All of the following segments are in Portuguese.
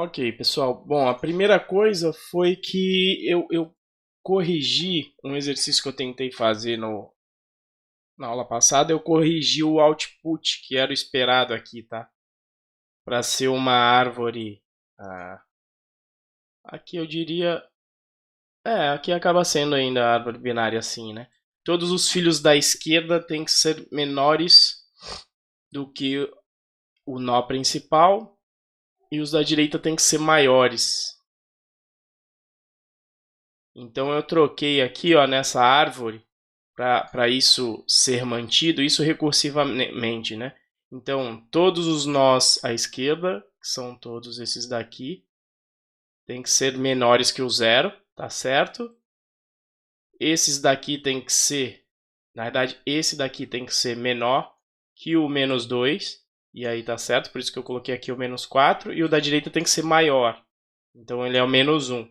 Ok, pessoal. Bom, a primeira coisa foi que eu corrigi um exercício que eu tentei fazer na aula passada. Eu corrigi o output, que era o esperado aqui, tá? Para ser uma árvore. ah, Aqui eu diria. Aqui acaba sendo ainda a árvore binária assim, né? Todos os filhos da esquerda têm que ser menores do que o nó principal e os da direita têm que ser maiores. Então eu troquei aqui, ó, nessa árvore para isso ser mantido, isso recursivamente, né? Então todos os nós à esquerda, que são todos esses daqui, tem que ser menores que o zero, tá certo? Esses daqui tem que ser, na verdade, esse daqui tem que ser menor que o menos 2, e aí tá certo, por isso que eu coloquei aqui o menos 4, e o da direita tem que ser maior, então ele é o menos 1,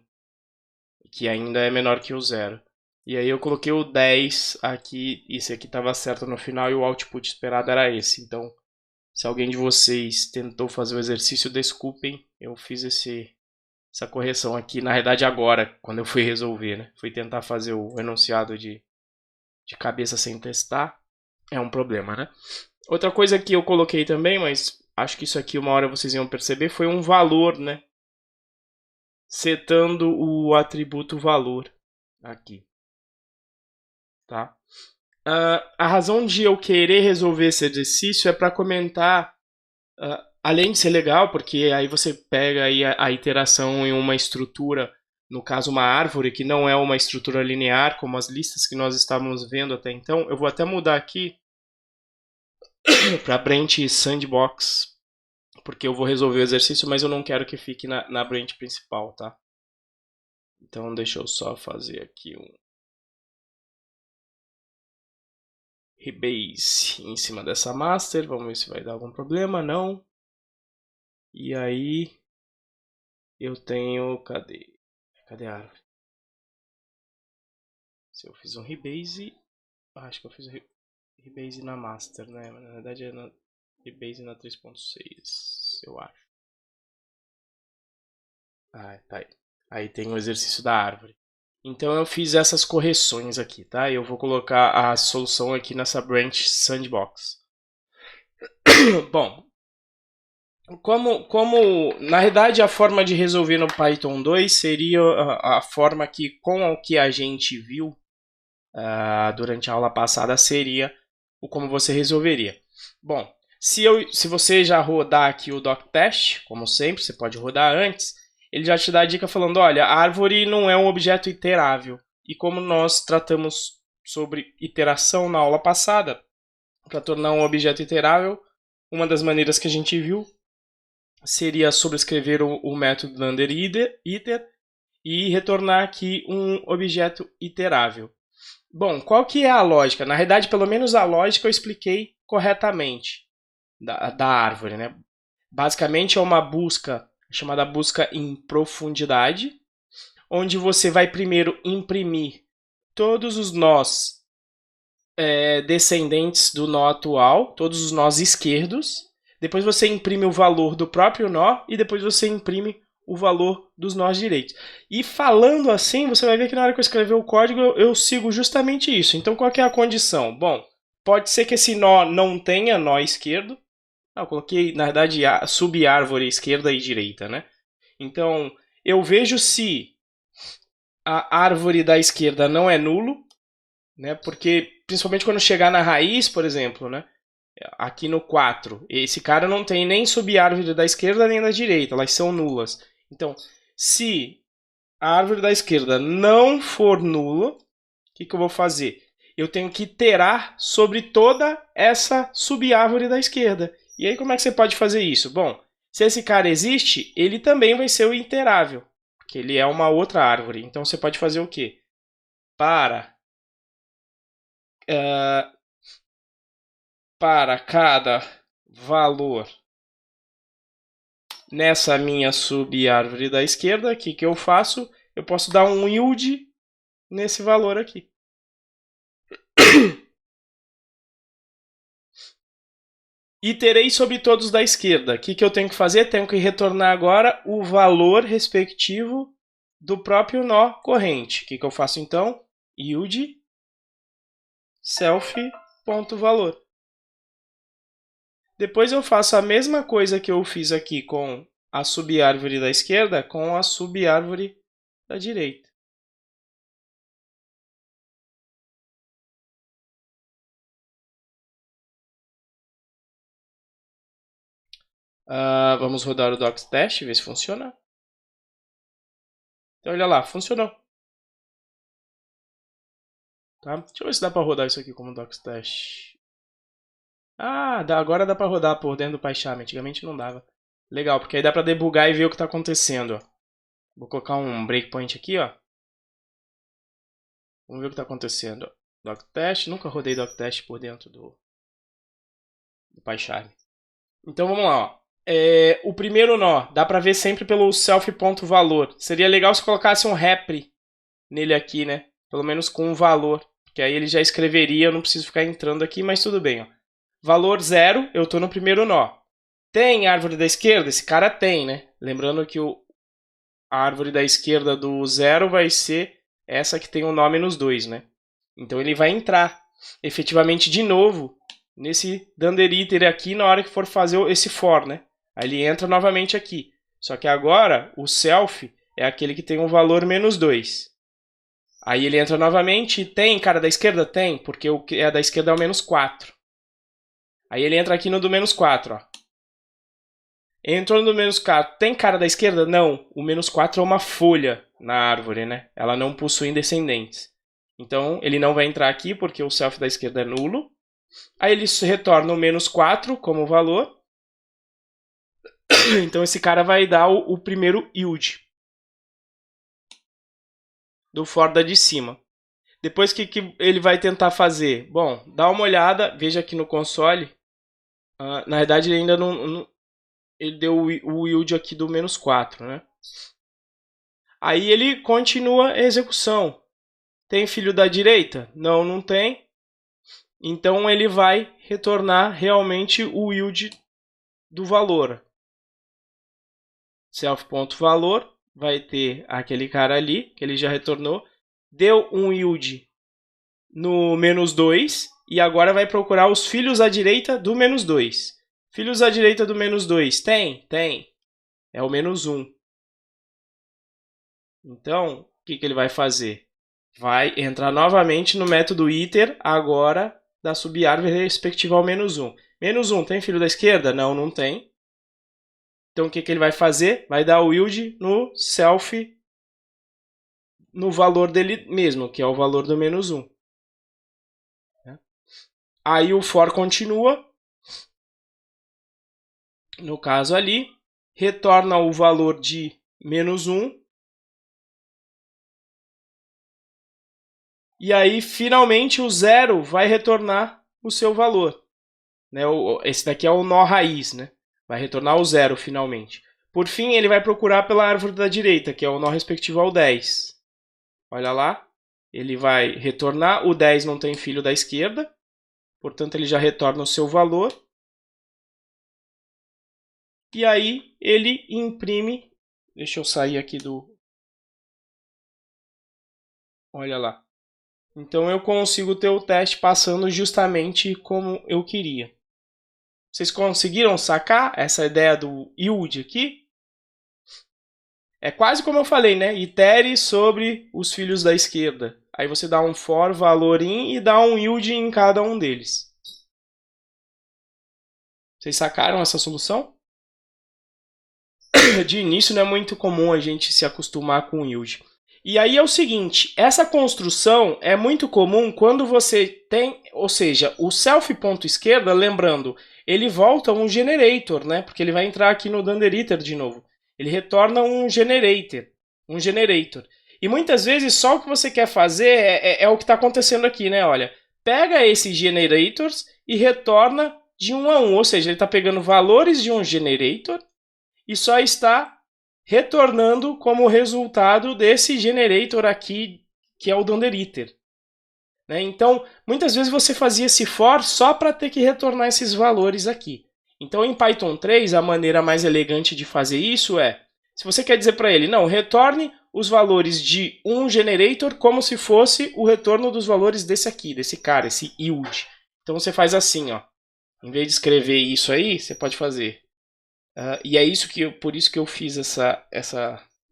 que ainda é menor que o zero. E aí eu coloquei o 10 aqui, esse aqui estava certo no final e o output esperado era esse. Então, se alguém de vocês tentou fazer o exercício, desculpem, eu fiz essa correção aqui, na verdade agora, quando eu fui resolver, né? Fui tentar fazer o enunciado de cabeça sem testar, é um problema, né? Outra coisa que eu coloquei também, mas acho que isso aqui uma hora vocês iam perceber, foi um valor, né? Setando o atributo valor aqui, tá? A razão de eu querer resolver esse exercício é para comentar, além de ser legal, porque aí você pega aí a iteração em uma estrutura, no caso uma árvore, que não é uma estrutura linear, como as listas que nós estávamos vendo até então. Eu vou até mudar aqui para branch sandbox, porque eu vou resolver o exercício, mas eu não quero que fique na branch principal, tá? Então deixa eu só fazer aqui um rebase em cima dessa master, vamos ver se vai dar algum problema, não. E aí eu tenho, cadê a árvore? Se eu fiz um rebase, acho que eu fiz rebase na master, né? Na verdade é na rebase na 3.6, eu acho. Tá aí. Aí tem o exercício da árvore. Então eu fiz essas correções aqui, tá? Eu vou colocar a solução aqui nessa branch sandbox. Bom, como na realidade a forma de resolver no Python 2 seria a forma que com o que a gente viu durante a aula passada seria o como você resolveria. Bom, se você já rodar aqui o doctest, como sempre, você pode rodar antes, ele já te dá a dica falando, olha, a árvore não é um objeto iterável. E como nós tratamos sobre iteração na aula passada, para tornar um objeto iterável, uma das maneiras que a gente viu seria sobrescrever o método underiter e retornar aqui um objeto iterável. Bom, qual que é a lógica? Na realidade, pelo menos a lógica eu expliquei corretamente da árvore, né? Basicamente é uma busca chamada busca em profundidade, onde você vai primeiro imprimir todos os nós descendentes do nó atual, todos os nós esquerdos. Depois você imprime o valor do próprio nó e depois você imprime o valor dos nós direitos. E falando assim, você vai ver que na hora que eu escrever o código, eu sigo justamente isso. Então, qual que é a condição? Bom, pode ser que esse nó não tenha nó esquerdo. Eu coloquei, na verdade, sub-árvore esquerda e direita, né? Então, eu vejo se a árvore da esquerda não é nulo, né? Porque, principalmente quando chegar na raiz, por exemplo, né? Aqui no 4, esse cara não tem nem sub-árvore da esquerda nem da direita, elas são nulas. Então, se a árvore da esquerda não for nula, o que eu vou fazer? Eu tenho que iterar sobre toda essa sub-árvore da esquerda. E aí como é que você pode fazer isso? Bom, se esse cara existe, ele também vai ser o iterável, porque ele é uma outra árvore. Então você pode fazer o quê? Uh, para cada valor nessa minha sub-árvore da esquerda, o que eu faço? Eu posso dar um yield nesse valor aqui. Iterei sobre todos da esquerda. O que eu tenho que fazer? Tenho que retornar agora o valor respectivo do próprio nó corrente. O que eu faço então? Yield self.valor. Depois eu faço a mesma coisa que eu fiz aqui com a subárvore da esquerda com a subárvore da direita. Vamos rodar o docstest, ver se funciona. Então, olha lá, funcionou. Tá? Deixa eu ver se dá para rodar isso aqui como docstest. Agora dá para rodar por dentro do PyCharm. Antigamente não dava. Legal, porque aí dá para debugar e ver o que está acontecendo. Ó. Vou colocar um breakpoint aqui, ó. Vamos ver o que está acontecendo. Doctest, nunca rodei doctest por dentro do PyCharm. Então vamos lá, ó. O primeiro nó, dá para ver sempre pelo self.valor. Seria legal se colocasse um repr nele aqui, né? Pelo menos com um valor, porque aí ele já escreveria, eu não preciso ficar entrando aqui, mas tudo bem, ó. Valor 0, eu estou no primeiro nó. Tem árvore da esquerda? Esse cara tem, né? Lembrando que a árvore da esquerda do 0 vai ser essa que tem o nó menos 2, né? Então ele vai entrar efetivamente de novo nesse dunder-iter aqui na hora que for fazer esse for, né? Aí ele entra novamente aqui. Só que agora o self é aquele que tem um valor menos 2. Aí ele entra novamente e tem cara da esquerda? Tem, porque o que é da esquerda é o menos 4. Aí ele entra aqui no do menos 4, ó. Entrou no menos 4. Tem cara da esquerda? Não. O menos 4 é uma folha na árvore, né? Ela não possui descendentes. Então, ele não vai entrar aqui porque o self da esquerda é nulo. Aí ele retorna o menos 4 como valor. Então, esse cara vai dar o primeiro yield do for da de cima. Depois, o que ele vai tentar fazer? Bom, dá uma olhada, veja aqui no console. Na verdade, ele ainda não ele deu o yield aqui do menos 4, né? Aí ele continua a execução. Tem filho da direita? Não, não tem. Então ele vai retornar realmente o yield do valor. Self.valor vai ter aquele cara ali, que ele já retornou. Deu um yield no menos 2 e agora vai procurar os filhos à direita do menos 2. Filhos à direita do menos 2, tem? Tem. É o menos 1. Então, o que ele vai fazer? Vai entrar novamente no método iter, agora da subárvore respectiva ao menos 1. Menos 1, tem filho da esquerda? Não, não tem. Então, o que ele vai fazer? Vai dar o yield no self, no valor dele mesmo, que é o valor do menos 1. Aí o for continua. No caso ali, retorna o valor de menos 1. E aí, finalmente, o 0 vai retornar o seu valor. Esse daqui é o nó raiz, né? Vai retornar o 0 finalmente. Por fim, ele vai procurar pela árvore da direita, que é o nó respectivo ao 10. Olha lá. Ele vai retornar. O 10 não tem filho da esquerda. Portanto, ele já retorna o seu valor. E aí, ele imprime. Deixa eu sair aqui do... Olha lá. Então, eu consigo ter o teste passando justamente como eu queria. Vocês conseguiram sacar essa ideia do yield aqui? É quase como eu falei, né? Itere sobre os filhos da esquerda. Aí você dá um for valor in e dá um yield em cada um deles. Vocês sacaram essa solução? De início não é muito comum a gente se acostumar com yield. E aí é o seguinte, essa construção é muito comum quando você tem, ou seja, o self.esquerda, lembrando, ele volta um generator, né? Porque ele vai entrar aqui no dunder-iter de novo. Ele retorna um generator. E muitas vezes só o que você quer fazer é o que está acontecendo aqui, né? Olha, pega esses generators e retorna de 1 a 1. Ou seja, ele está pegando valores de um generator e só está retornando como resultado desse generator aqui, que é o dunder-iter. Então, muitas vezes você fazia esse for só para ter que retornar esses valores aqui. Então, em Python 3, a maneira mais elegante de fazer isso é, se você quer dizer para ele, não, retorne os valores de um generator como se fosse o retorno dos valores desse aqui, desse cara, esse yield. Então, você faz assim, ó. Em vez de escrever isso aí, você pode fazer. E é isso por isso que eu fiz esse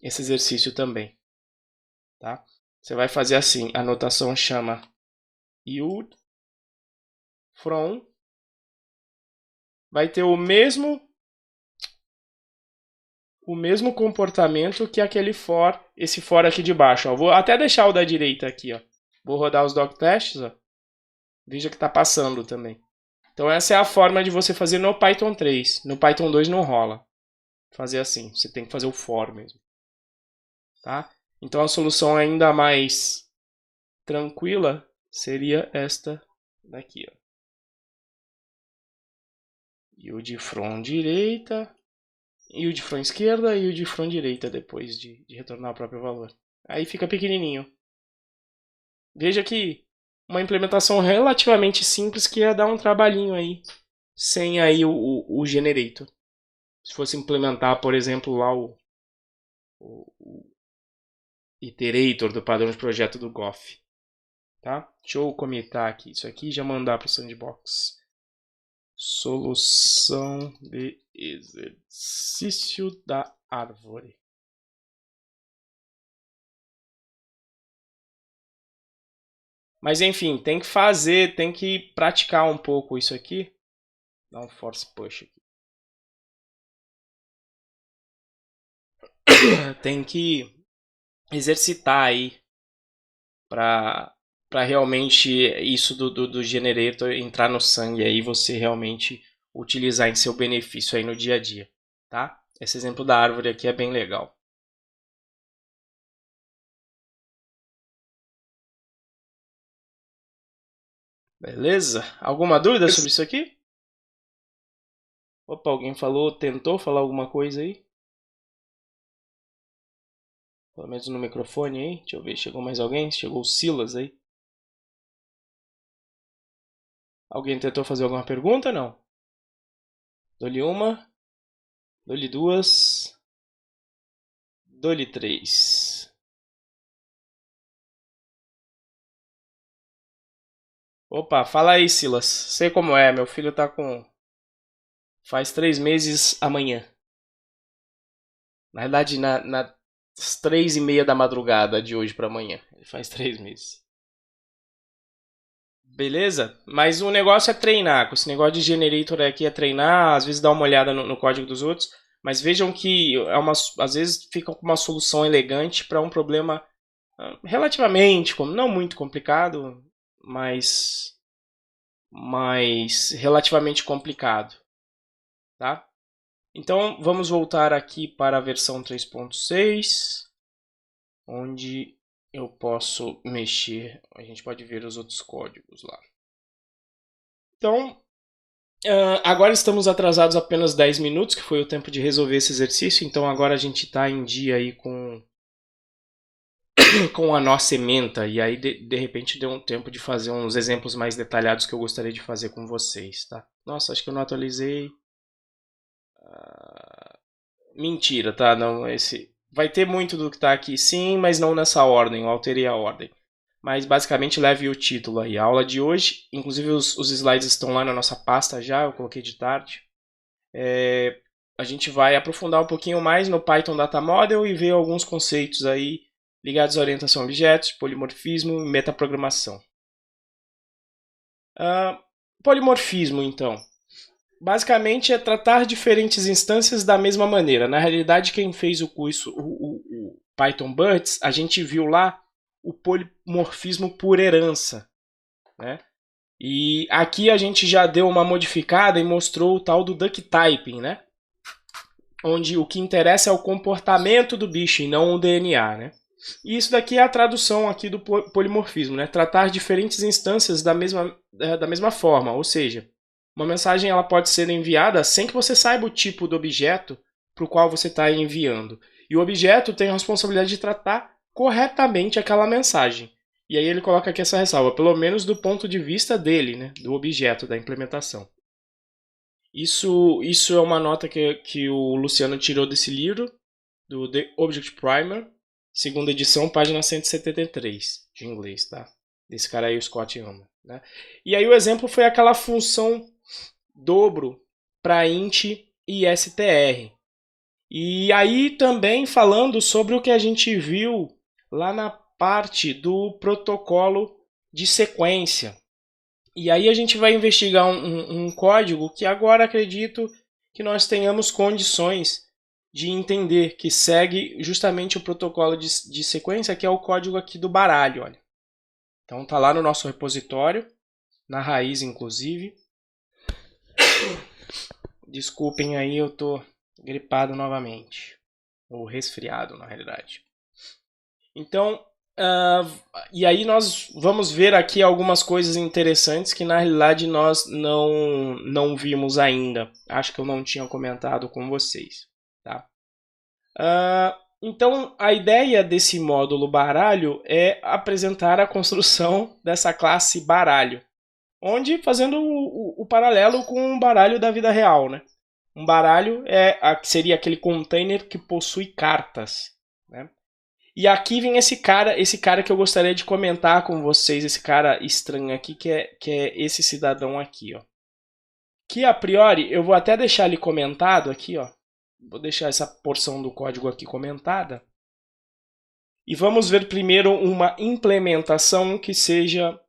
exercício também. Tá? Você vai fazer assim, a notação chama yield from, vai ter o mesmo comportamento que aquele for, esse for aqui de baixo. Ó. Vou até deixar o da direita aqui. Ó. Vou rodar os doctests. Ó. Veja que está passando também. Então essa é a forma de você fazer no Python 3. No Python 2 não rola. Fazer assim, você tem que fazer o for mesmo. Tá? Então a solução ainda mais tranquila seria esta daqui. Ó. Yield from direita, yield from esquerda e yield from direita depois de retornar o próprio valor. Aí fica pequenininho. Veja que uma implementação relativamente simples que ia dar um trabalhinho aí, sem aí o generator. Se fosse implementar, por exemplo, lá o iterator do padrão de projeto do Goff. Tá? Deixa eu comentar aqui isso aqui e já mandar para o sandbox. Solução de exercício da árvore. Mas enfim, tem que fazer, tem que praticar um pouco isso aqui. Dá um force push aqui. Tem que exercitar aí para realmente isso do generator entrar no sangue aí, você realmente utilizar em seu benefício aí no dia a dia, tá? Esse exemplo da árvore aqui é bem legal. Beleza? Alguma dúvida sobre isso aqui? Opa, alguém tentou falar alguma coisa aí? Pelo menos no microfone aí. Deixa eu ver, chegou mais alguém? Chegou o Silas aí. Alguém tentou fazer alguma pergunta? Não? Dou-lhe uma. Dou-lhe duas. Dou-lhe três. Opa, fala aí, Silas. Sei como é, meu filho tá com... Faz 3 meses amanhã. Na verdade, nas 3:30 da madrugada de hoje para amanhã. Ele faz 3 meses. Beleza? Mas o negócio é treinar. Com esse negócio de generator aqui é treinar. Às vezes dá uma olhada no código dos outros. Mas vejam que às vezes fica com uma solução elegante para um problema relativamente, não muito complicado, mas relativamente complicado. Tá? Então vamos voltar aqui para a versão 3.6, onde eu posso mexer, a gente pode ver os outros códigos lá. Então, agora estamos atrasados apenas 10 minutos, que foi o tempo de resolver esse exercício, então agora a gente está em dia aí com a nossa ementa, e aí de repente deu um tempo de fazer uns exemplos mais detalhados que eu gostaria de fazer com vocês, tá? Nossa, acho que eu não atualizei. Mentira, tá? Não, esse vai ter muito do que tá aqui, sim, mas não nessa ordem. Eu alterei a ordem. Mas basicamente leve o título aí. A aula de hoje, inclusive os slides estão lá na nossa pasta já. Eu coloquei de tarde. A gente vai aprofundar um pouquinho mais no Python Data Model e ver alguns conceitos aí ligados à orientação a objetos, polimorfismo e metaprogramação. Polimorfismo, então. Basicamente é tratar diferentes instâncias da mesma maneira. Na realidade, quem fez o curso, o Python Birds, a gente viu lá o polimorfismo por herança. Né? E aqui a gente já deu uma modificada e mostrou o tal do duck typing, né? Onde o que interessa é o comportamento do bicho e não o DNA. Né? E isso daqui é a tradução aqui do polimorfismo, né? Tratar diferentes instâncias da mesma forma, ou seja, uma mensagem ela pode ser enviada sem que você saiba o tipo do objeto para o qual você está enviando. E o objeto tem a responsabilidade de tratar corretamente aquela mensagem. E aí ele coloca aqui essa ressalva, pelo menos do ponto de vista dele, né, do objeto, da implementação. Isso é uma nota que o Luciano tirou desse livro, do The Object Primer, segunda edição, página 173, de inglês, tá? Desse cara aí, o Scott Hammer, né? E aí o exemplo foi aquela função dobro para int e str. E aí também falando sobre o que a gente viu lá na parte do protocolo de sequência. E aí a gente vai investigar um código que agora acredito que nós tenhamos condições de entender, que segue justamente o protocolo de sequência, que é o código aqui do baralho. Olha. Então está lá no nosso repositório, na raiz inclusive. Desculpem aí, eu tô gripado novamente. Ou resfriado, na realidade. Então, e aí nós vamos ver aqui algumas coisas interessantes que na realidade nós não vimos ainda. Acho que eu não tinha comentado com vocês. Tá? Então, a ideia desse módulo baralho é apresentar a construção dessa classe baralho. Onde, fazendo o paralelo com o baralho da vida real, né? Um baralho seria aquele container que possui cartas, né? E aqui vem esse cara que eu gostaria de comentar com vocês, esse cara estranho aqui, que é esse cidadão aqui, ó. Que a priori, eu vou até deixar ele comentado aqui, ó. Vou deixar essa porção do código aqui comentada. E vamos ver primeiro uma implementação que seja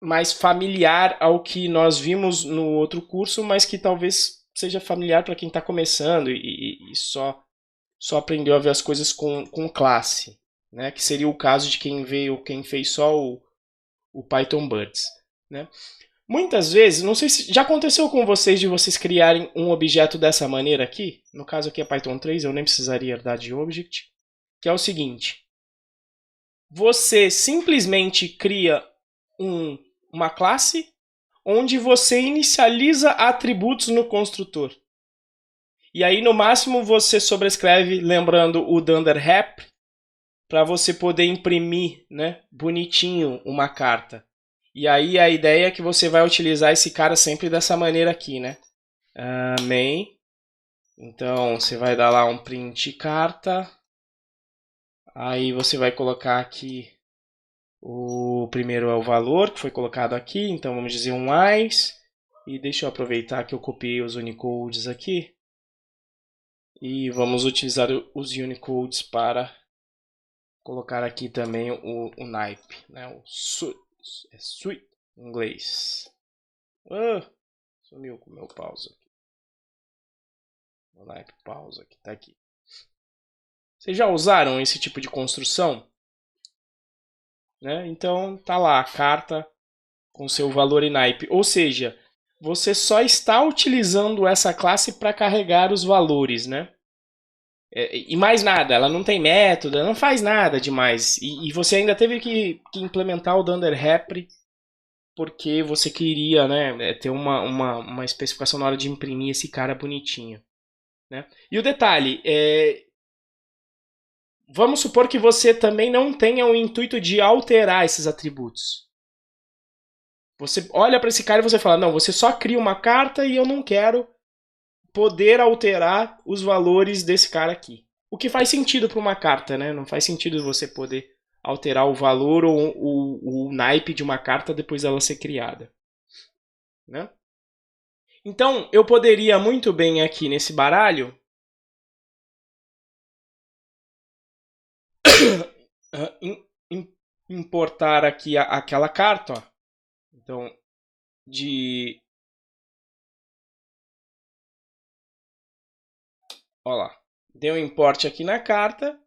mais familiar ao que nós vimos no outro curso, mas que talvez seja familiar para quem está começando e só aprendeu a ver as coisas com classe, né? Que seria o caso de quem fez só o Python Birds, né? Muitas vezes, não sei se já aconteceu com vocês de vocês criarem um objeto dessa maneira aqui. No caso aqui é Python 3, eu nem precisaria dar de object, que é o seguinte: você simplesmente cria uma classe onde você inicializa atributos no construtor. E aí, no máximo, você sobrescreve, lembrando o dunder rep, para você poder imprimir, né, bonitinho uma carta. E aí, a ideia é que você vai utilizar esse cara sempre dessa maneira aqui, né? Main. Então, você vai dar lá um print carta. Aí, você vai colocar aqui o primeiro é o valor que foi colocado aqui. Então, vamos dizer um mais. E deixa eu aproveitar que eu copiei os Unicodes aqui. E vamos utilizar os Unicodes para colocar aqui também o naipe, né? O suite em inglês. Sumiu com o meu pausa aqui. O naipe pausa aqui, tá aqui. Vocês já usaram esse tipo de construção? Né? Então tá lá a carta com seu valor e naipe. Ou seja, você só está utilizando essa classe para carregar os valores, né? E mais nada, ela não tem método, ela não faz nada demais. E você ainda teve que implementar o dunder rep porque você queria, né, ter uma especificação na hora de imprimir esse cara bonitinho. Né? E o detalhe, vamos supor que você também não tenha o intuito de alterar esses atributos. Você olha para esse cara e você fala, não, você só cria uma carta e eu não quero poder alterar os valores desse cara aqui. O que faz sentido para uma carta, né? Não faz sentido você poder alterar o valor ou o naipe de uma carta depois dela ser criada. Né? Então, eu poderia muito bem aqui nesse baralho importar aqui aquela carta. Ó. Então, Olha lá. Dei um import aqui na carta.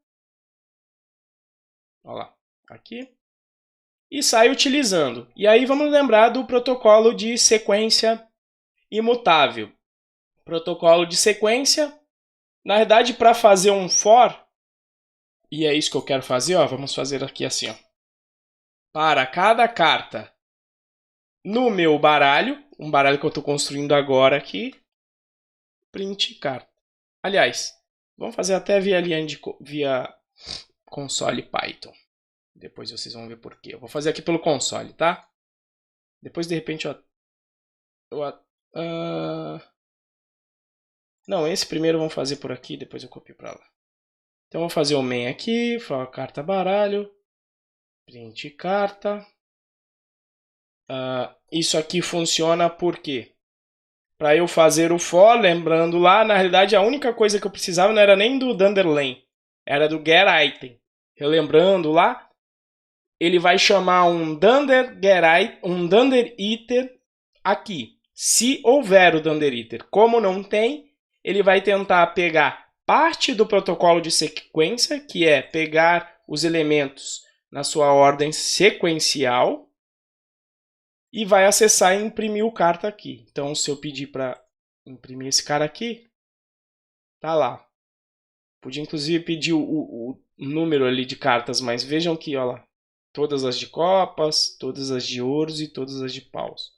Olha lá. Aqui. E sai utilizando. E aí vamos lembrar do protocolo de sequência imutável. Protocolo de sequência. Na verdade, para fazer um for, e é isso que eu quero fazer, ó, vamos fazer aqui assim. Ó. Para cada carta no meu baralho, um baralho que eu estou construindo agora aqui, print carta. Aliás, vamos fazer até via console Python. Depois vocês vão ver por quê. Eu vou fazer aqui pelo console, tá? Depois, de repente, eu Não, esse primeiro vamos fazer por aqui, depois eu copio para lá. Então, vou fazer o main aqui, fala carta baralho, print carta. Isso aqui funciona por quê? Para eu fazer o for, lembrando lá, na realidade a única coisa que eu precisava não era nem do Dunderlane, era do getItem. Relembrando lá, ele vai chamar um DunderIter aqui. Se houver o DunderIter, como não tem, ele vai tentar pegar parte do protocolo de sequência, que é pegar os elementos na sua ordem sequencial, e vai acessar e imprimir o carta aqui. Então, se eu pedir para imprimir esse cara aqui, tá lá. Podia inclusive pedir o número ali de cartas, mas vejam aqui, ó lá. Todas as de copas, todas as de ouros e todas as de paus.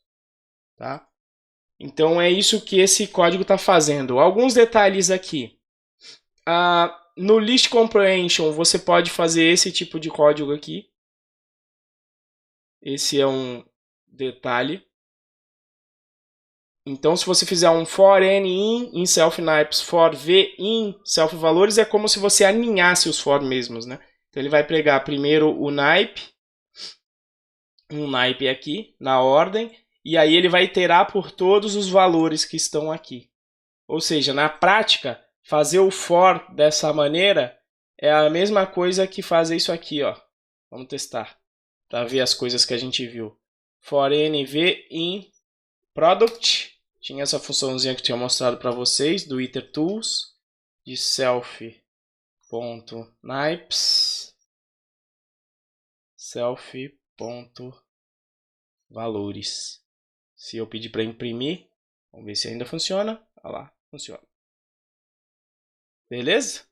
Tá? Então é isso que esse código está fazendo. Alguns detalhes aqui. No List Comprehension você pode fazer esse tipo de código aqui. Esse é um detalhe. Então, se você fizer um for n in self naipes, for v in self valores, é como se você aninhasse os for mesmos, né? Então, ele vai pegar primeiro o naipe, um naipe aqui, na ordem, e aí ele vai iterar por todos os valores que estão aqui. Ou seja, na prática, fazer o for dessa maneira é a mesma coisa que fazer isso aqui, ó. Vamos testar, para ver as coisas que a gente viu. For n v in product, tinha essa funçãozinha que eu tinha mostrado para vocês, do iter tools, de self.naipes, self.valores. Se eu pedir para imprimir, vamos ver se ainda funciona. Olha lá, funciona. Beleza?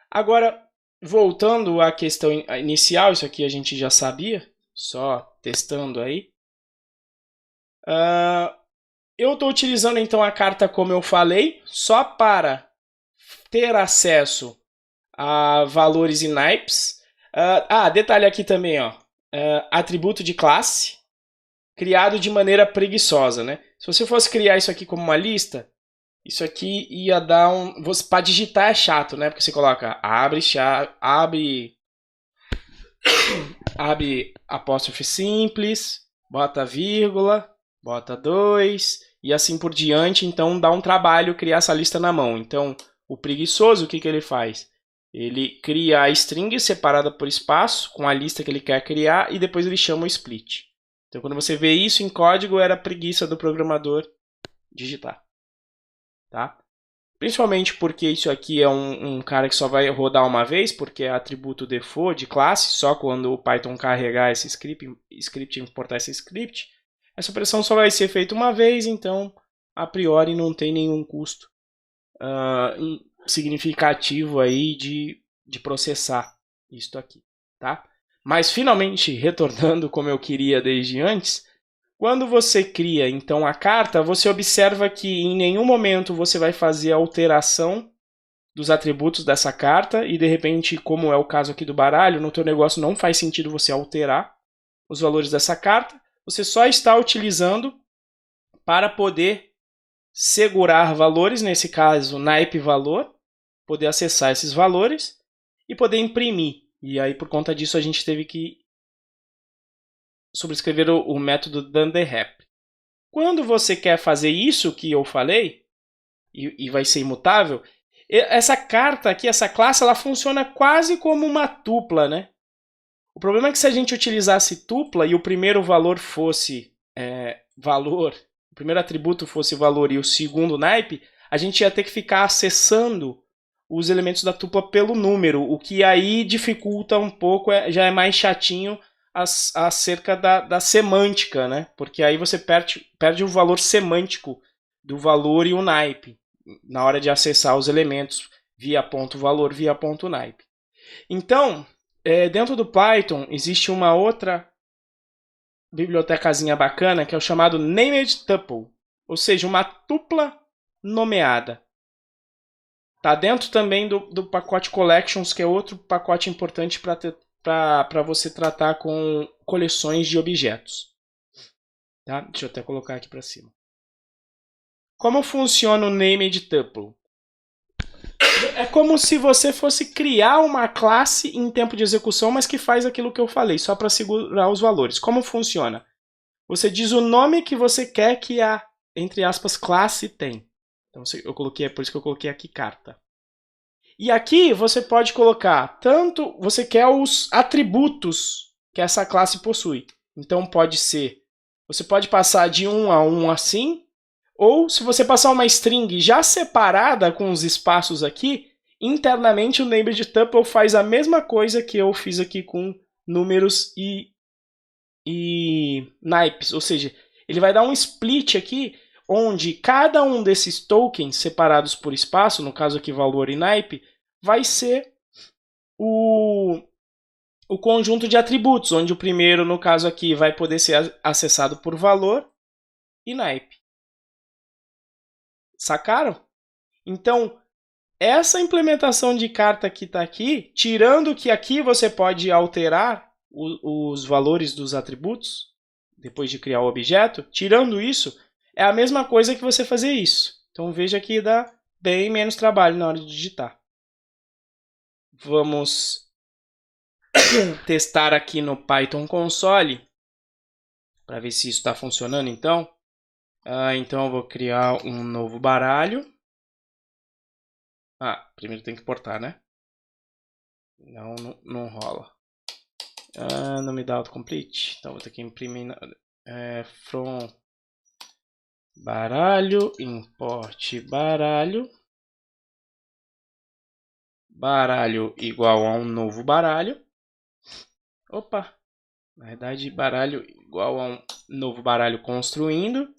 Agora, voltando à questão inicial, isso aqui a gente já sabia, só testando aí. Eu estou utilizando então a carta como eu falei, só para ter acesso a valores e naipes. Detalhe aqui também, ó, atributo de classe, criado de maneira preguiçosa, né? Se você fosse criar isso aqui como uma lista, isso aqui ia dar para digitar é chato, né? Porque você coloca abre apóstrofe simples, bota vírgula, bota 2 e assim por diante. Então dá um trabalho criar essa lista na mão. Então o preguiçoso, o que ele faz? Ele cria a string separada por espaço com a lista que ele quer criar e depois ele chama o split. Então quando você vê isso em código, era preguiça do programador digitar. Tá? Principalmente porque isso aqui é um cara que só vai rodar uma vez, porque é atributo default de classe, só quando o Python carregar esse script importar esse script. Essa operação só vai ser feita uma vez, então a priori não tem nenhum custo significativo aí de processar isto aqui. Tá? Mas finalmente, retornando como eu queria desde antes, quando você cria então a carta, você observa que em nenhum momento você vai fazer a alteração dos atributos dessa carta e de repente, como é o caso aqui do baralho, no teu negócio não faz sentido você alterar os valores dessa carta, você só está utilizando para poder segurar valores, nesse caso naipe valor, poder acessar esses valores e poder imprimir. E aí por conta disso a gente teve que sobrescrever o método dunderwrap. Quando você quer fazer isso que eu falei, e vai ser imutável, essa carta aqui, essa classe, ela funciona quase como uma tupla, né? O problema é que se a gente utilizasse tupla e o primeiro valor fosse valor, o primeiro atributo fosse valor e o segundo naipe, a gente ia ter que ficar acessando os elementos da tupla pelo número, o que aí dificulta um pouco, já é mais chatinho acerca da semântica, né? Porque aí você perde o valor semântico do valor e o naipe na hora de acessar os elementos via ponto valor, via ponto naipe. Então, dentro do Python existe uma outra bibliotecazinha bacana que é o chamado named tuple, ou seja, uma tupla nomeada. Está dentro também do pacote collections, que é outro pacote importante para você tratar com coleções de objetos. Tá? Deixa eu até colocar aqui para cima. Como funciona o named tuple? É como se você fosse criar uma classe em tempo de execução, mas que faz aquilo que eu falei, só para segurar os valores. Como funciona? Você diz o nome que você quer que a, entre aspas, classe tem. Então eu coloquei, é por isso que eu coloquei aqui carta. E aqui você pode colocar tanto, você quer os atributos que essa classe possui. Então pode ser, você pode passar de 1 a 1 assim, ou se você passar uma string já separada com os espaços aqui, internamente o named tuple faz a mesma coisa que eu fiz aqui com números e naipes, ou seja, ele vai dar um split aqui onde cada um desses tokens separados por espaço, no caso aqui valor e naipe, vai ser o conjunto de atributos, onde o primeiro, no caso aqui, vai poder ser acessado por valor e naipe. Sacaram? Então, essa implementação de carta que está aqui, tirando que aqui você pode alterar os valores dos atributos, depois de criar o objeto, tirando isso, é a mesma coisa que você fazer isso. Então veja que dá bem menos trabalho na hora de digitar. Vamos testar aqui no Python Console, para ver se isso está funcionando então. Então eu vou criar um novo baralho. Primeiro tem que portar, né? Não rola. Não me dá autocomplete. Então vou ter que imprimir from baralho, import baralho. Baralho igual a um novo baralho. Opa! Na verdade, baralho igual a um novo baralho construindo.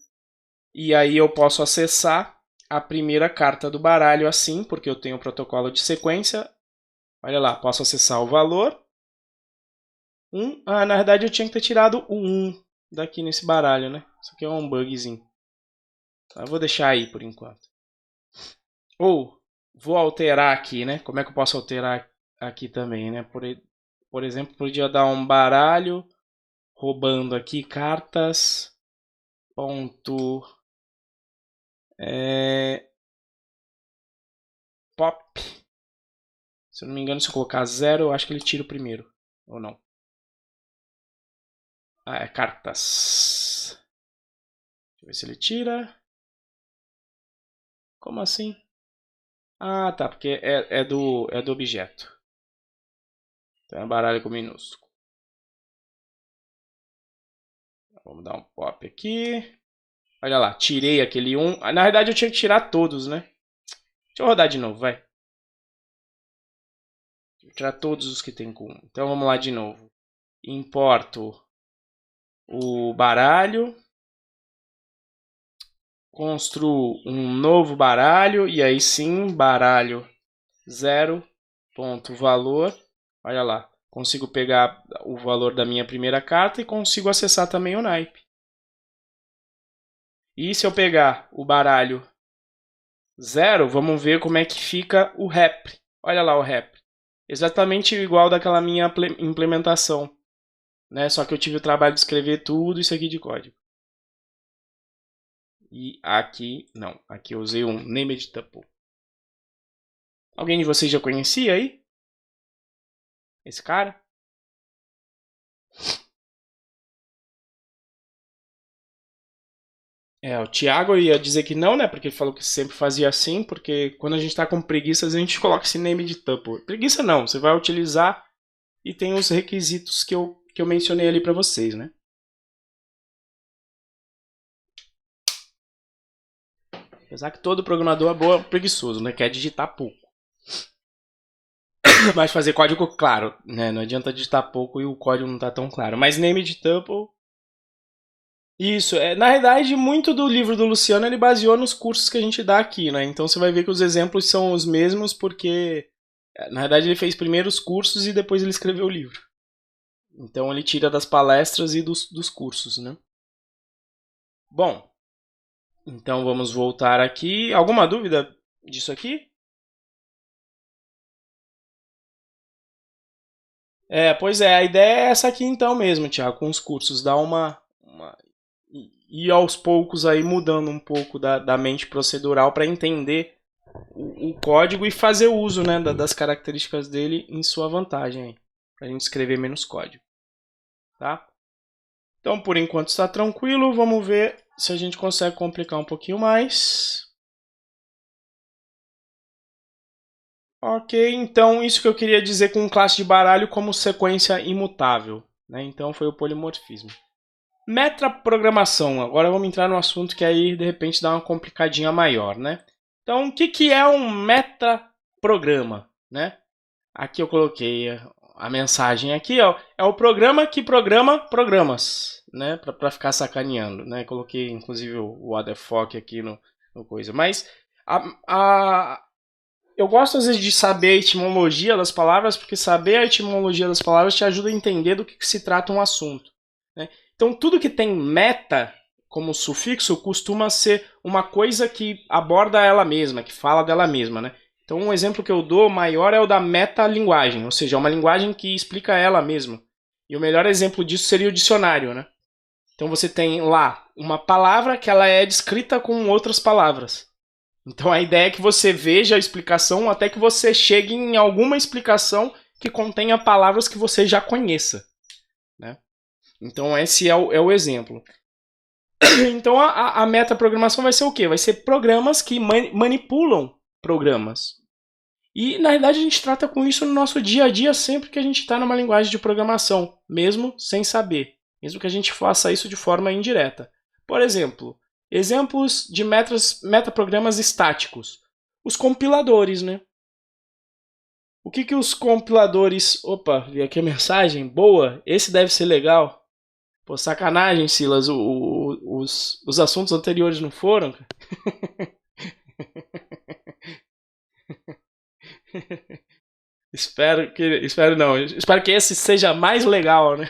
E aí eu posso acessar a primeira carta do baralho assim, porque eu tenho o protocolo de sequência. Olha lá, posso acessar o valor. 1. Na verdade eu tinha que ter tirado o 1 daqui nesse baralho, né? Isso aqui é um bugzinho. Eu vou deixar aí por enquanto. Ou, vou alterar aqui, né? Como é que eu posso alterar aqui também, né? Por exemplo, podia dar um baralho roubando aqui cartas. Ponto. Pop. Se eu não me engano, se eu colocar 0, eu acho que ele tira o primeiro. Ou não? É cartas. Deixa eu ver se ele tira. Como assim? Tá, porque é do objeto. Então é baralho com minúsculo. Vamos dar um pop aqui. Olha lá, tirei aquele 1. Na verdade eu tinha que tirar todos, né? Deixa eu rodar de novo, vai. Vou tirar todos os que tem com 1. Então vamos lá de novo. Importo o baralho. Construo um novo baralho. E aí sim, baralho 0. Ponto valor. Olha lá. Consigo pegar o valor da minha primeira carta e consigo acessar também o naipe. E se eu pegar o baralho 0, vamos ver como é que fica o rep. Olha lá o rep. Exatamente igual daquela minha implementação. Né? Só que eu tive o trabalho de escrever tudo isso aqui de código. E aqui, não. Aqui eu usei um named tuple. Alguém de vocês já conhecia aí? Esse cara? O Thiago ia dizer que não, né? Porque ele falou que sempre fazia assim, porque quando a gente está com preguiça, a gente coloca esse named tuple. Preguiça não, você vai utilizar e tem os requisitos que eu mencionei ali para vocês, né? Apesar que todo programador é boa, preguiçoso, né? Quer digitar pouco. Mas fazer código claro, né? Não adianta digitar pouco e o código não tá tão claro. Mas named tuple... Isso, na realidade, muito do livro do Luciano ele baseou nos cursos que a gente dá aqui, né? Então você vai ver que os exemplos são os mesmos porque, na realidade, ele fez primeiro os cursos e depois ele escreveu o livro. Então ele tira das palestras e dos cursos, né? Bom, então vamos voltar aqui. Alguma dúvida disso aqui? Pois é, a ideia é essa aqui então mesmo, Thiago, com os cursos. Dá uma ir aos poucos aí mudando um pouco da mente procedural para entender o código e fazer uso, né, das características dele em sua vantagem, para a gente escrever menos código. Tá? Então, por enquanto está tranquilo, vamos ver se a gente consegue complicar um pouquinho mais. Ok, então isso que eu queria dizer com classe de baralho como sequência imutável, né? Então foi o polimorfismo. Metaprogramação, agora vamos entrar no assunto que aí de repente dá uma complicadinha maior, né? Então, o que é um metaprograma, né? Aqui eu coloquei a mensagem aqui, ó, é o programa que programa programas, né? Para ficar sacaneando, né? Coloquei inclusive o what the fuck aqui no coisa, mas eu gosto às vezes de saber a etimologia das palavras, porque saber a etimologia das palavras te ajuda a entender do que se trata um assunto, né? Então, tudo que tem meta como sufixo costuma ser uma coisa que aborda ela mesma, que fala dela mesma, né? Então, um exemplo que eu dou maior é o da metalinguagem, ou seja, é uma linguagem que explica ela mesma. E o melhor exemplo disso seria o dicionário, né? Então, você tem lá uma palavra que ela é descrita com outras palavras. Então, a ideia é que você veja a explicação até que você chegue em alguma explicação que contenha palavras que você já conheça, né? Então, esse é o exemplo. Então, a metaprogramação vai ser o quê? Vai ser programas que manipulam programas. E, na verdade, a gente trata com isso no nosso dia a dia sempre que a gente está numa linguagem de programação, mesmo sem saber. Mesmo que a gente faça isso de forma indireta. Por exemplo, exemplos de metaprogramas estáticos. Os compiladores, né? O que os compiladores... Opa, vi aqui a mensagem. Boa, esse deve ser legal. Pô, sacanagem, Silas. Os assuntos anteriores não foram? Espero que esse seja mais legal, né?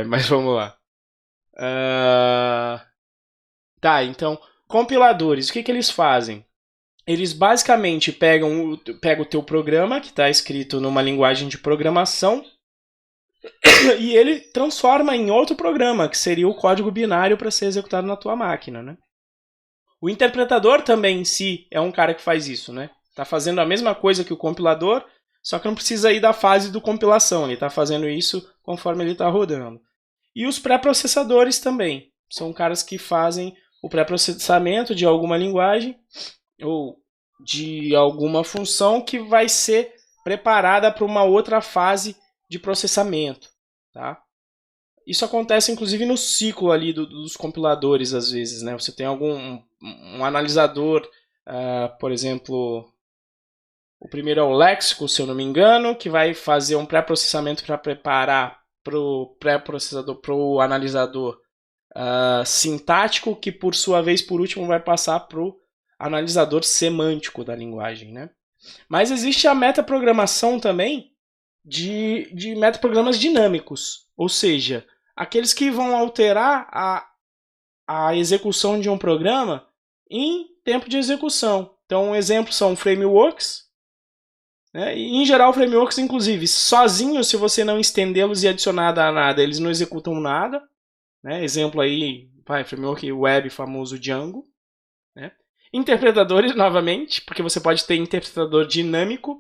Mas vamos lá. Tá, então, compiladores, o que eles fazem? Eles basicamente pegam o teu programa, que está escrito numa linguagem de programação, e ele transforma em outro programa, que seria o código binário para ser executado na tua máquina, né? O interpretador também em si é um cara que faz isso, né? Está fazendo a mesma coisa que o compilador, só que não precisa ir da fase do compilação, ele está fazendo isso conforme ele está rodando. E os pré-processadores também, são caras que fazem o pré-processamento de alguma linguagem ou de alguma função que vai ser preparada para uma outra fase de processamento, tá? Isso acontece inclusive no ciclo ali dos compiladores às vezes, né? Você tem um analisador, por exemplo, o primeiro é o léxico, se eu não me engano, que vai fazer um pré-processamento para preparar para o pré-processador, para o analisador sintático, que por sua vez, por último, vai passar para o analisador semântico da linguagem, né? Mas existe a metaprogramação também de metaprogramas dinâmicos, ou seja, aqueles que vão alterar a execução de um programa em tempo de execução. Então, um exemplo são frameworks, né? E, em geral, frameworks, inclusive, sozinhos, se você não estendê-los e adicionar nada, eles não executam nada, né? Exemplo aí, framework web famoso Django, né? Interpretadores, novamente, porque você pode ter interpretador dinâmico,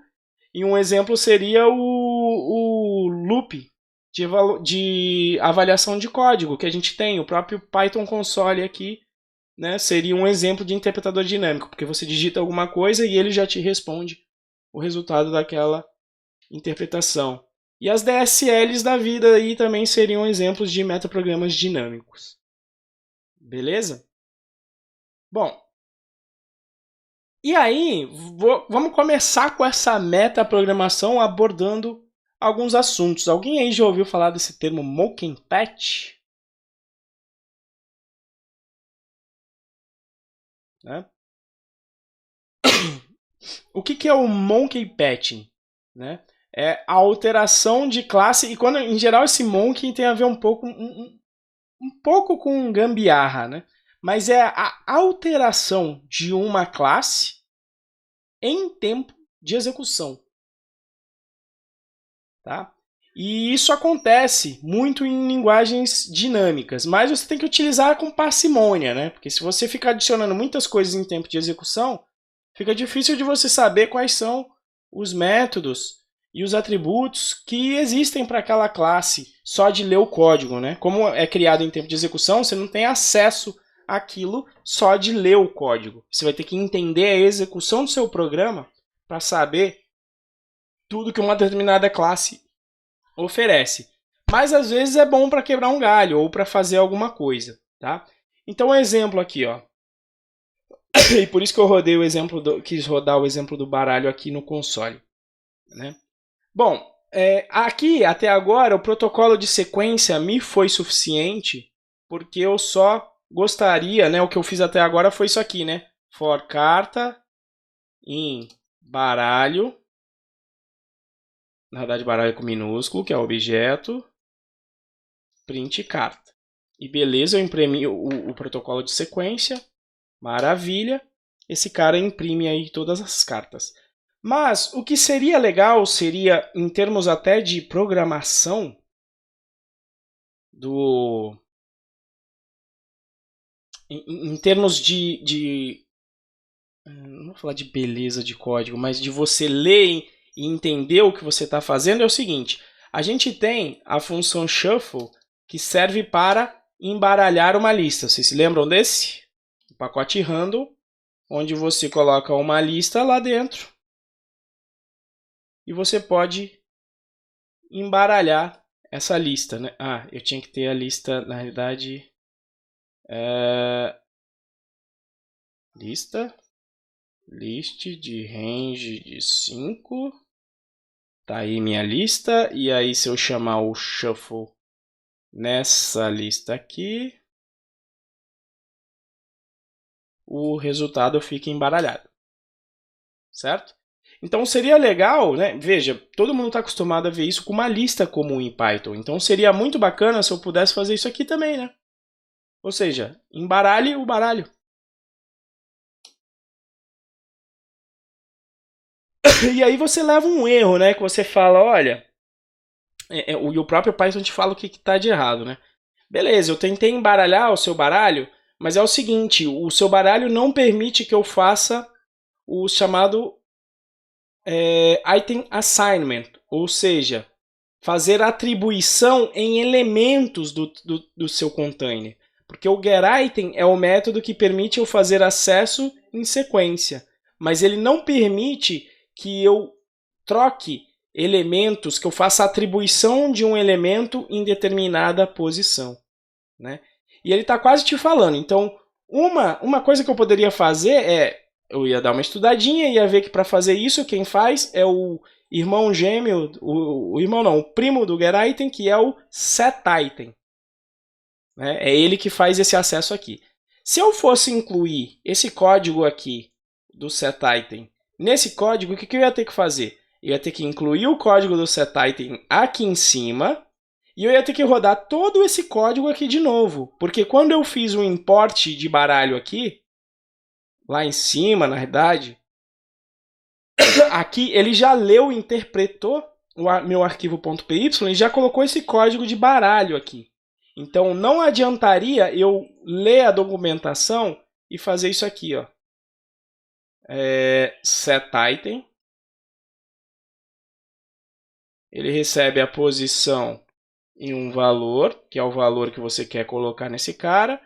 e um exemplo seria o loop de avaliação de código que a gente tem, o próprio Python Console aqui, né, seria um exemplo de interpretador dinâmico, porque você digita alguma coisa e ele já te responde o resultado daquela interpretação. E as DSLs da vida aí também seriam exemplos de metaprogramas dinâmicos. Beleza? Bom, e aí, vamos começar com essa metaprogramação abordando alguns assuntos. Alguém aí já ouviu falar desse termo Monkey Patch? Né? O que é o Monkey Patching? Né? É a alteração de classe, e quando em geral esse monkey tem a ver um pouco com gambiarra, né? Mas é a alteração de uma classe em tempo de execução. Tá? E isso acontece muito em linguagens dinâmicas, mas você tem que utilizar com parcimônia, né? Porque se você ficar adicionando muitas coisas em tempo de execução, fica difícil de você saber quais são os métodos e os atributos que existem para aquela classe só de ler o código, né? Como é criado em tempo de execução, você não tem acesso àquilo só de ler o código. Você vai ter que entender a execução do seu programa para saber tudo que uma determinada classe oferece. Mas às vezes é bom para quebrar um galho ou para fazer alguma coisa, tá? Então, um exemplo aqui, ó. E por isso que eu rodei o exemplo quis rodar o exemplo do baralho aqui no console, né? Bom, aqui até agora o protocolo de sequência me foi suficiente porque eu só gostaria, né? O que eu fiz até agora foi isso aqui, né? For carta em baralho. Na verdade, baralho com minúsculo, que é o objeto, print carta. E beleza, eu imprimi o protocolo de sequência, maravilha. Esse cara imprime aí todas as cartas. Mas o que seria legal seria, em termos até de programação, em termos não vou falar de beleza de código, mas de você ler e entender o que você está fazendo, é o seguinte. A gente tem a função shuffle que serve para embaralhar uma lista. Vocês se lembram desse? O pacote random, onde você coloca uma lista lá dentro e você pode embaralhar essa lista, né? Ah, eu tinha que ter a lista, na realidade, list de range de 5. Tá aí minha lista. E aí se eu chamar o shuffle nessa lista aqui, o resultado fica embaralhado. Certo? Então seria legal, né? Veja, todo mundo está acostumado a ver isso com uma lista comum em Python. Então seria muito bacana se eu pudesse fazer isso aqui também, né? Ou seja, embaralhe o baralho. E aí você leva um erro, né? Que você fala, olha, e o próprio Python te fala o que está de errado, né? Beleza, eu tentei embaralhar o seu baralho, mas é o seguinte, o seu baralho não permite que eu faça o chamado item assignment, ou seja, fazer atribuição em elementos do seu container. Porque o getItem é o método que permite eu fazer acesso em sequência, mas ele não permite que eu troque elementos, que eu faça atribuição de um elemento em determinada posição, né? E ele está quase te falando. Então, uma coisa que eu poderia fazer eu ia dar uma estudadinha e ia ver que para fazer isso quem faz é o irmão gêmeo, o irmão não, o primo do getItem, que é o setItem. Né? É ele que faz esse acesso aqui. Se eu fosse incluir esse código aqui do setItem nesse código, o que eu ia ter que fazer? Eu ia ter que incluir o código do setItem aqui em cima e eu ia ter que rodar todo esse código aqui de novo. Porque quando eu fiz o import de baralho aqui, lá em cima, na verdade, aqui ele já leu e interpretou o meu arquivo .py e já colocou esse código de baralho aqui. Então não adiantaria eu ler a documentação e fazer isso aqui, ó. setItem. Ele recebe a posição em um valor, que é o valor que você quer colocar nesse cara.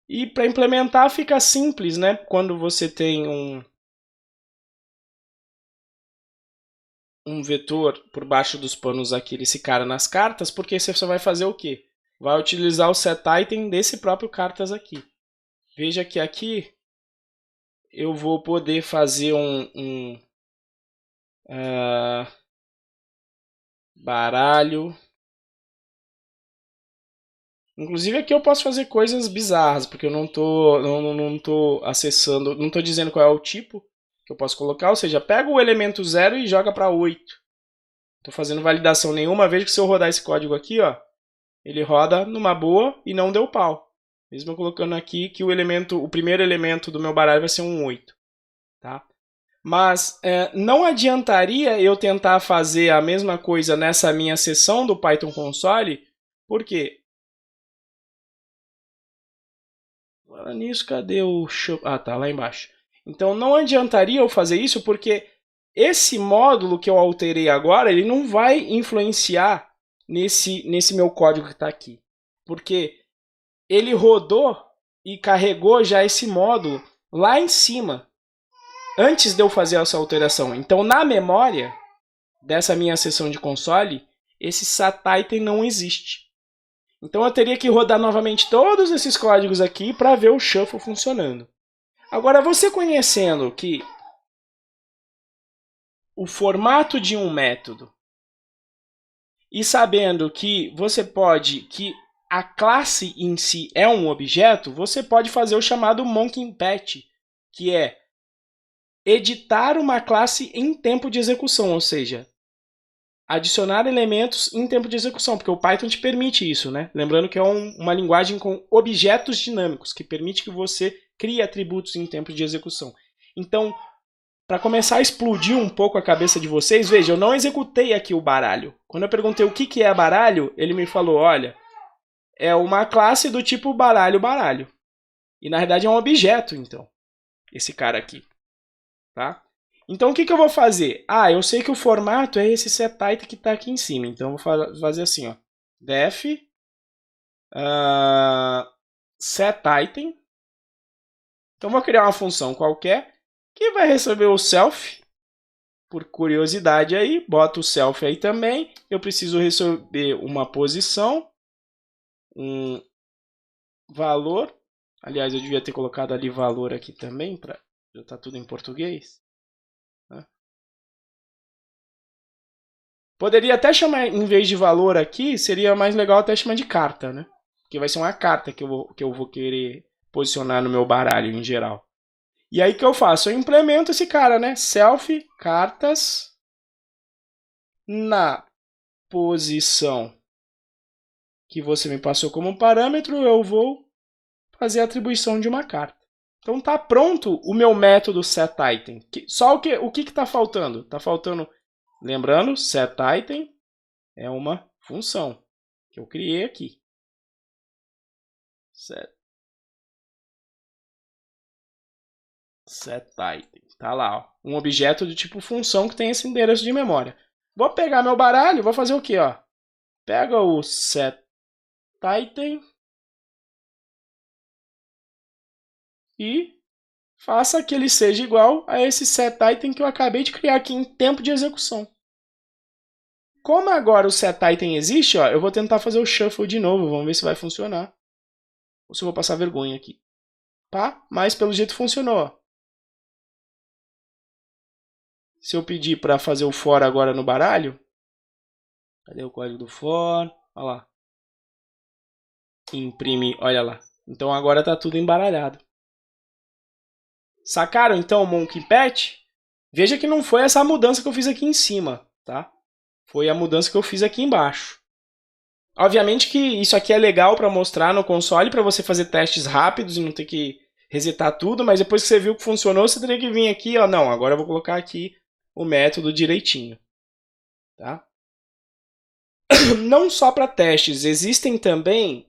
E para implementar fica simples, né? Quando você tem um vetor por baixo dos panos aqui desse cara nas cartas, porque você só vai fazer o quê? Vai utilizar o setItem desse próprio cartas aqui. Veja que aqui eu vou poder fazer baralho. Inclusive aqui eu posso fazer coisas bizarras, porque eu não tô acessando, não estou dizendo qual é o tipo que eu posso colocar, ou seja, pega o elemento 0 e joga para 8. Estou fazendo validação nenhuma, veja que se eu rodar esse código aqui, ó, ele roda numa boa e não deu pau. Mesmo eu colocando aqui que o primeiro elemento do meu baralho vai ser um 8. Tá? Mas não adiantaria eu tentar fazer a mesma coisa nessa minha seção do Python Console, porque... Nisso, cadê o... Ah, tá, lá embaixo. Então não adiantaria eu fazer isso, porque esse módulo que eu alterei agora, ele não vai influenciar nesse meu código que está aqui. Porque ele rodou e carregou já esse módulo lá em cima, antes de eu fazer essa alteração. Então, na memória dessa minha seção de console, esse satitem não existe. Então, eu teria que rodar novamente todos esses códigos aqui para ver o shuffle funcionando. Agora, você conhecendo que o formato de um método e sabendo que você pode, que a classe em si é um objeto, você pode fazer o chamado monkeypatch, que é editar uma classe em tempo de execução, ou seja, adicionar elementos em tempo de execução, porque o Python te permite isso, né? Lembrando que é uma linguagem com objetos dinâmicos, que permite que você crie atributos em tempo de execução. Então, para começar a explodir um pouco a cabeça de vocês, veja, eu não executei aqui o baralho. Quando eu perguntei o que é baralho, ele me falou, olha, é uma classe do tipo baralho. E na verdade é um objeto, então, esse cara aqui. Tá? Então o que eu vou fazer? Ah, eu sei que o formato é esse setitem que está aqui em cima. Então eu vou fazer assim, ó, def setitem. Então vou criar uma função qualquer que vai receber o self, por curiosidade aí, bota o self aí também. Eu preciso receber uma posição, um valor. Aliás, eu devia ter colocado ali valor aqui também, para já tá tudo em português. Poderia até chamar, em vez de valor aqui, seria mais legal até chamar de carta, né? Que vai ser uma carta que eu vou querer posicionar no meu baralho em geral. E aí o que eu faço? Eu implemento esse cara, né? Self cartas na posição que você me passou como parâmetro, eu vou fazer a atribuição de uma carta. Então tá pronto o meu método setItem. Só o que está faltando? Está faltando, lembrando, setItem é uma função que eu criei aqui. setItem. Tá lá, ó. Um objeto do tipo função que tem esse endereço de memória. Vou pegar meu baralho, vou fazer o quê? Ó? Pega o setItem e faça que ele seja igual a esse setItem que eu acabei de criar aqui em tempo de execução. Como agora o setItem existe, ó, eu vou tentar fazer o shuffle de novo. Vamos ver se vai funcionar. Ou se eu vou passar vergonha aqui. Tá? Mas pelo jeito funcionou. Se eu pedir para fazer o for agora no baralho. Cadê o código do for? Olha lá. Imprime, olha lá. Então agora está tudo embaralhado. Sacaram então o monkeypatch? Veja que não foi essa mudança que eu fiz aqui em cima, tá? Foi a mudança que eu fiz aqui embaixo. Obviamente que isso aqui é legal para mostrar no console, para você fazer testes rápidos e não ter que resetar tudo, mas depois que você viu que funcionou, você teria que vir aqui, ó, não, agora eu vou colocar aqui o método direitinho. Tá? Não só para testes, existem também,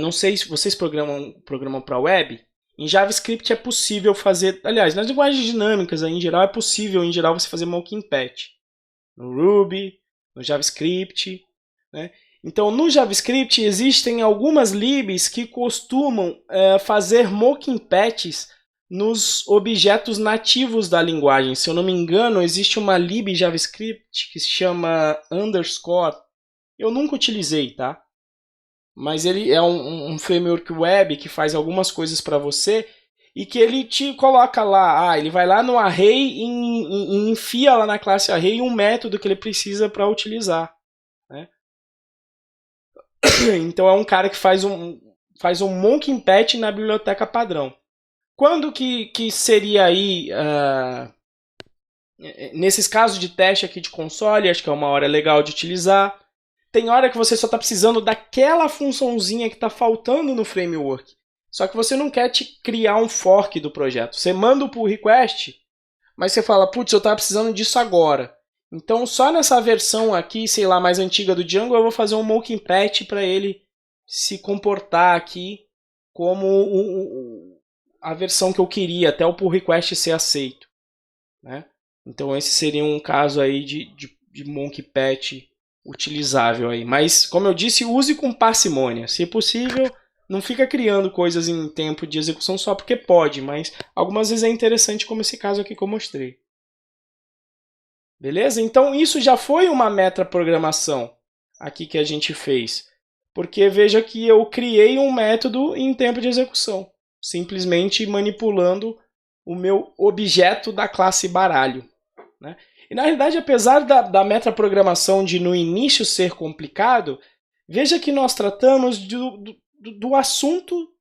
não sei se vocês programam para web, em JavaScript é possível fazer, aliás, nas linguagens dinâmicas aí, em geral é possível em geral você fazer monkeypatch. No Ruby, no JavaScript, né? Então no JavaScript existem algumas libs que costumam fazer monkeypatches nos objetos nativos da linguagem. Se eu não me engano, existe uma lib JavaScript que se chama underscore. Eu nunca utilizei, tá? Mas ele é um framework web que faz algumas coisas para você e que ele te coloca lá, ele vai lá no array e enfia lá na classe array um método que ele precisa para utilizar. Né? Então é um cara que faz um monkeypatch na biblioteca padrão. Quando que seria aí, nesses casos de teste aqui de console, acho que é uma hora legal de utilizar. Tem hora que você só está precisando daquela funçãozinha que está faltando no framework. Só que você não quer criar um fork do projeto. Você manda o pull request mas você fala, putz, eu estava precisando disso agora. Então, só nessa versão aqui, sei lá, mais antiga do Django, eu vou fazer um mocking patch para ele se comportar aqui como a versão que eu queria, até o pull request ser aceito, né? Então, esse seria um caso aí de monkey patch utilizável aí. Mas, como eu disse, use com parcimônia. Se possível, não fica criando coisas em tempo de execução só porque pode, mas algumas vezes é interessante, como esse caso aqui que eu mostrei. Beleza? Então, isso já foi uma metaprogramação aqui que a gente fez. Porque veja que eu criei um método em tempo de execução, simplesmente manipulando o meu objeto da classe baralho, né? E na realidade, apesar da metaprogramação de no início ser complicado, veja que nós tratamos do assunto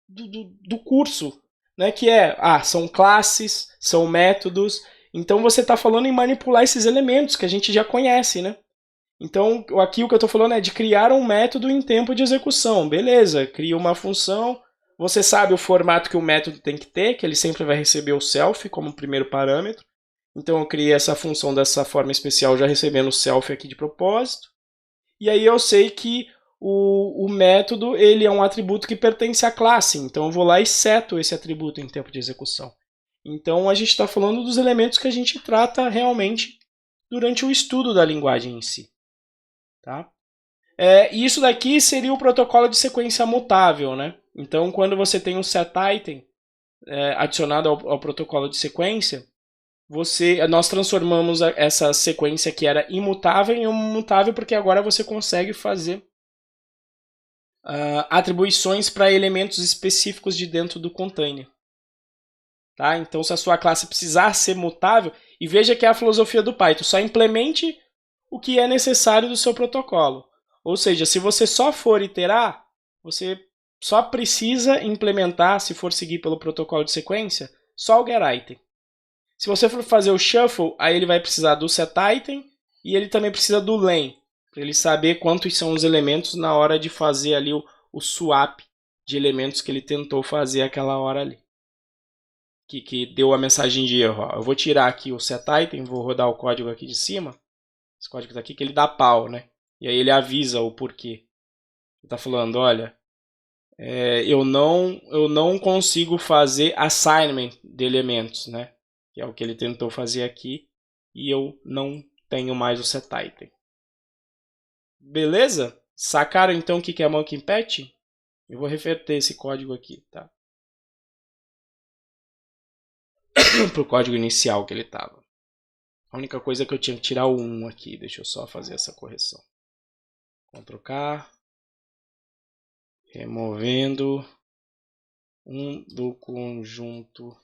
do curso, né? Que é, são classes, são métodos, então você está falando em manipular esses elementos que a gente já conhece, né? Então, aqui o que eu estou falando é de criar um método em tempo de execução. Beleza, cria uma função, você sabe o formato que o método tem que ter, que ele sempre vai receber o self como primeiro parâmetro. Então, eu criei essa função dessa forma especial, já recebendo o self aqui de propósito. E aí eu sei que o método ele é um atributo que pertence à classe. Então, eu vou lá e seto esse atributo em tempo de execução. Então, a gente está falando dos elementos que a gente trata realmente durante o estudo da linguagem em si. Tá? Isso daqui seria o protocolo de sequência mutável, né? Então, quando você tem um setItem adicionado ao protocolo de sequência, nós transformamos essa sequência que era imutável em mutável, porque agora você consegue fazer atribuições para elementos específicos de dentro do container. Tá? Então, se a sua classe precisar ser mutável, e veja que é a filosofia do Python, só implemente o que é necessário do seu protocolo. Ou seja, se você só for iterar, você só precisa implementar, se for seguir pelo protocolo de sequência, só o getItem. Se você for fazer o shuffle, aí ele vai precisar do setItem e ele também precisa do len, para ele saber quantos são os elementos na hora de fazer ali o swap de elementos que ele tentou fazer aquela hora ali. Que deu a mensagem de erro. Eu vou tirar aqui o setItem, vou rodar o código aqui de cima. Esse código aqui que ele dá pau, né? E aí ele avisa o porquê. Ele está falando, olha, eu não consigo fazer assignment de elementos, né? Que é o que ele tentou fazer aqui. E eu não tenho mais o setItem. Beleza? Sacaram então o que é monkey patch? Eu vou reverter esse código aqui, tá? Pro código inicial que ele estava. A única coisa é que eu tinha que tirar o 1 aqui. Deixa eu só fazer essa correção. Ctrl K. Removendo um do conjunto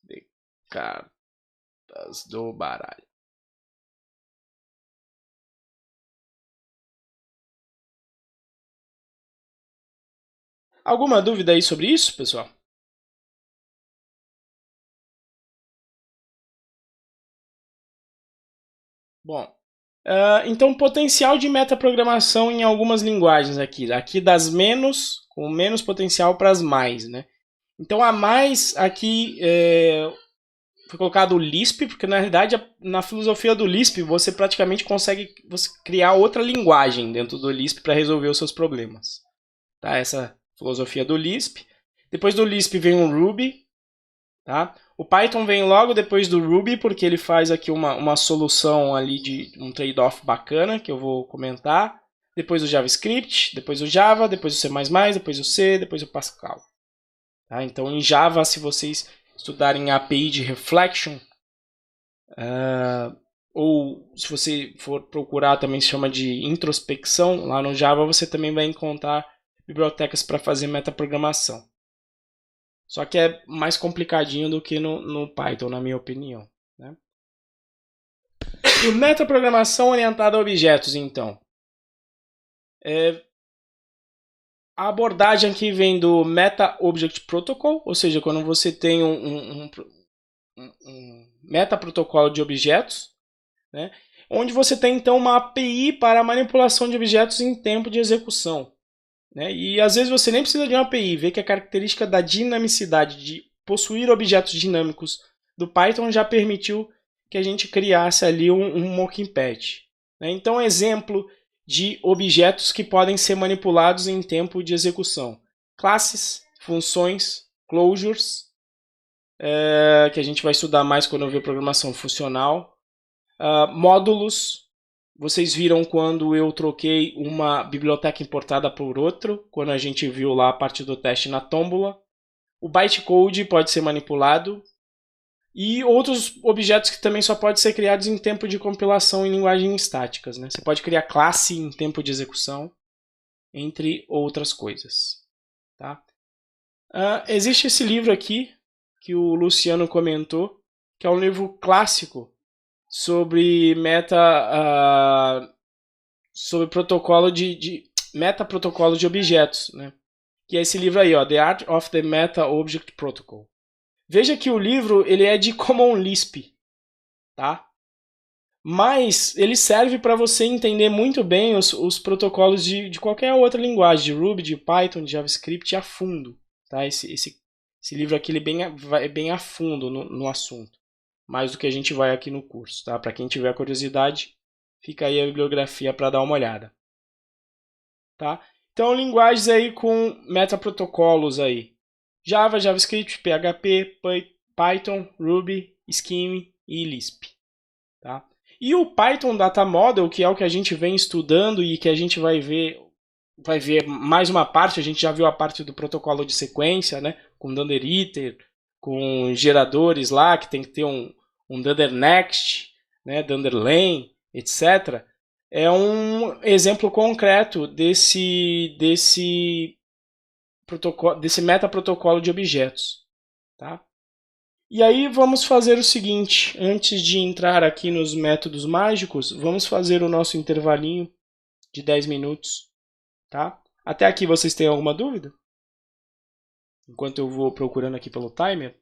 de cartas do baralho. Alguma dúvida aí sobre isso, pessoal? Bom, então potencial de metaprogramação em algumas linguagens aqui. Aqui das menos, com menos potencial para as mais, né? Então a mais aqui foi colocado o Lisp, porque na realidade na filosofia do Lisp você praticamente consegue criar outra linguagem dentro do Lisp para resolver os seus problemas. Tá? Essa filosofia do Lisp. Depois do Lisp vem o Ruby. Tá? O Python vem logo depois do Ruby, porque ele faz aqui uma solução ali de um trade-off bacana, que eu vou comentar. Depois o JavaScript, depois o Java, depois o C++, depois o C, depois o Pascal. Tá? Então em Java, se vocês estudarem a API de Reflection, ou se você for procurar também se chama de introspecção, lá no Java você também vai encontrar bibliotecas para fazer metaprogramação. Só que é mais complicadinho do que no Python, na minha opinião. Né? Metaprogramação orientada a objetos, então. A abordagem aqui vem do Meta Object Protocol, ou seja, quando você tem um metaprotocolo de objetos, né? Onde você tem então uma API para a manipulação de objetos em tempo de execução. Né? E às vezes você nem precisa de uma API, vê que a característica da dinamicidade de possuir objetos dinâmicos do Python já permitiu que a gente criasse ali um mocking patch. Então, exemplo de objetos que podem ser manipulados em tempo de execução. Classes, funções, closures, que a gente vai estudar mais quando eu ver programação funcional. Módulos, vocês viram quando eu troquei uma biblioteca importada por outra, quando a gente viu lá a parte do teste na Tombola. O bytecode pode ser manipulado. E outros objetos que também só podem ser criados em tempo de compilação em linguagens estáticas. Você pode criar classe em tempo de execução, entre outras coisas. Tá? Existe esse livro aqui, que o Luciano comentou, que é um livro clássico sobre sobre protocolo metaprotocolo de objetos, que é esse livro aí, The Art of the Meta Object Protocol. Veja que o livro ele é de Common Lisp, tá? Mas ele serve para você entender muito bem os protocolos de qualquer outra linguagem, de Ruby, de Python, de JavaScript a fundo. Tá? Esse livro aqui ele vai bem a fundo no assunto, mais do que a gente vai aqui no curso. Tá? Para quem tiver curiosidade, fica aí a bibliografia para dar uma olhada. Tá? Então, linguagens aí com metaprotocolos aí. Java, JavaScript, PHP, Python, Ruby, Scheme e Lisp. Tá? E o Python Data Model, que é o que a gente vem estudando e que a gente vai ver mais uma parte, a gente já viu a parte do protocolo de sequência, com Dunder Iter, com geradores lá, que tem que ter um Dunder Next, Dunder Len, etc. É um exemplo concreto desse metaprotocolo de objetos. Tá? E aí vamos fazer o seguinte, antes de entrar aqui nos métodos mágicos, vamos fazer o nosso intervalinho de 10 minutos. Tá? Até aqui vocês têm alguma dúvida? Enquanto eu vou procurando aqui pelo timer.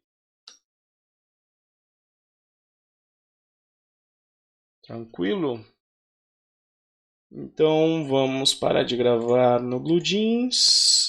Tranquilo? Então vamos parar de gravar no Blue Jeans.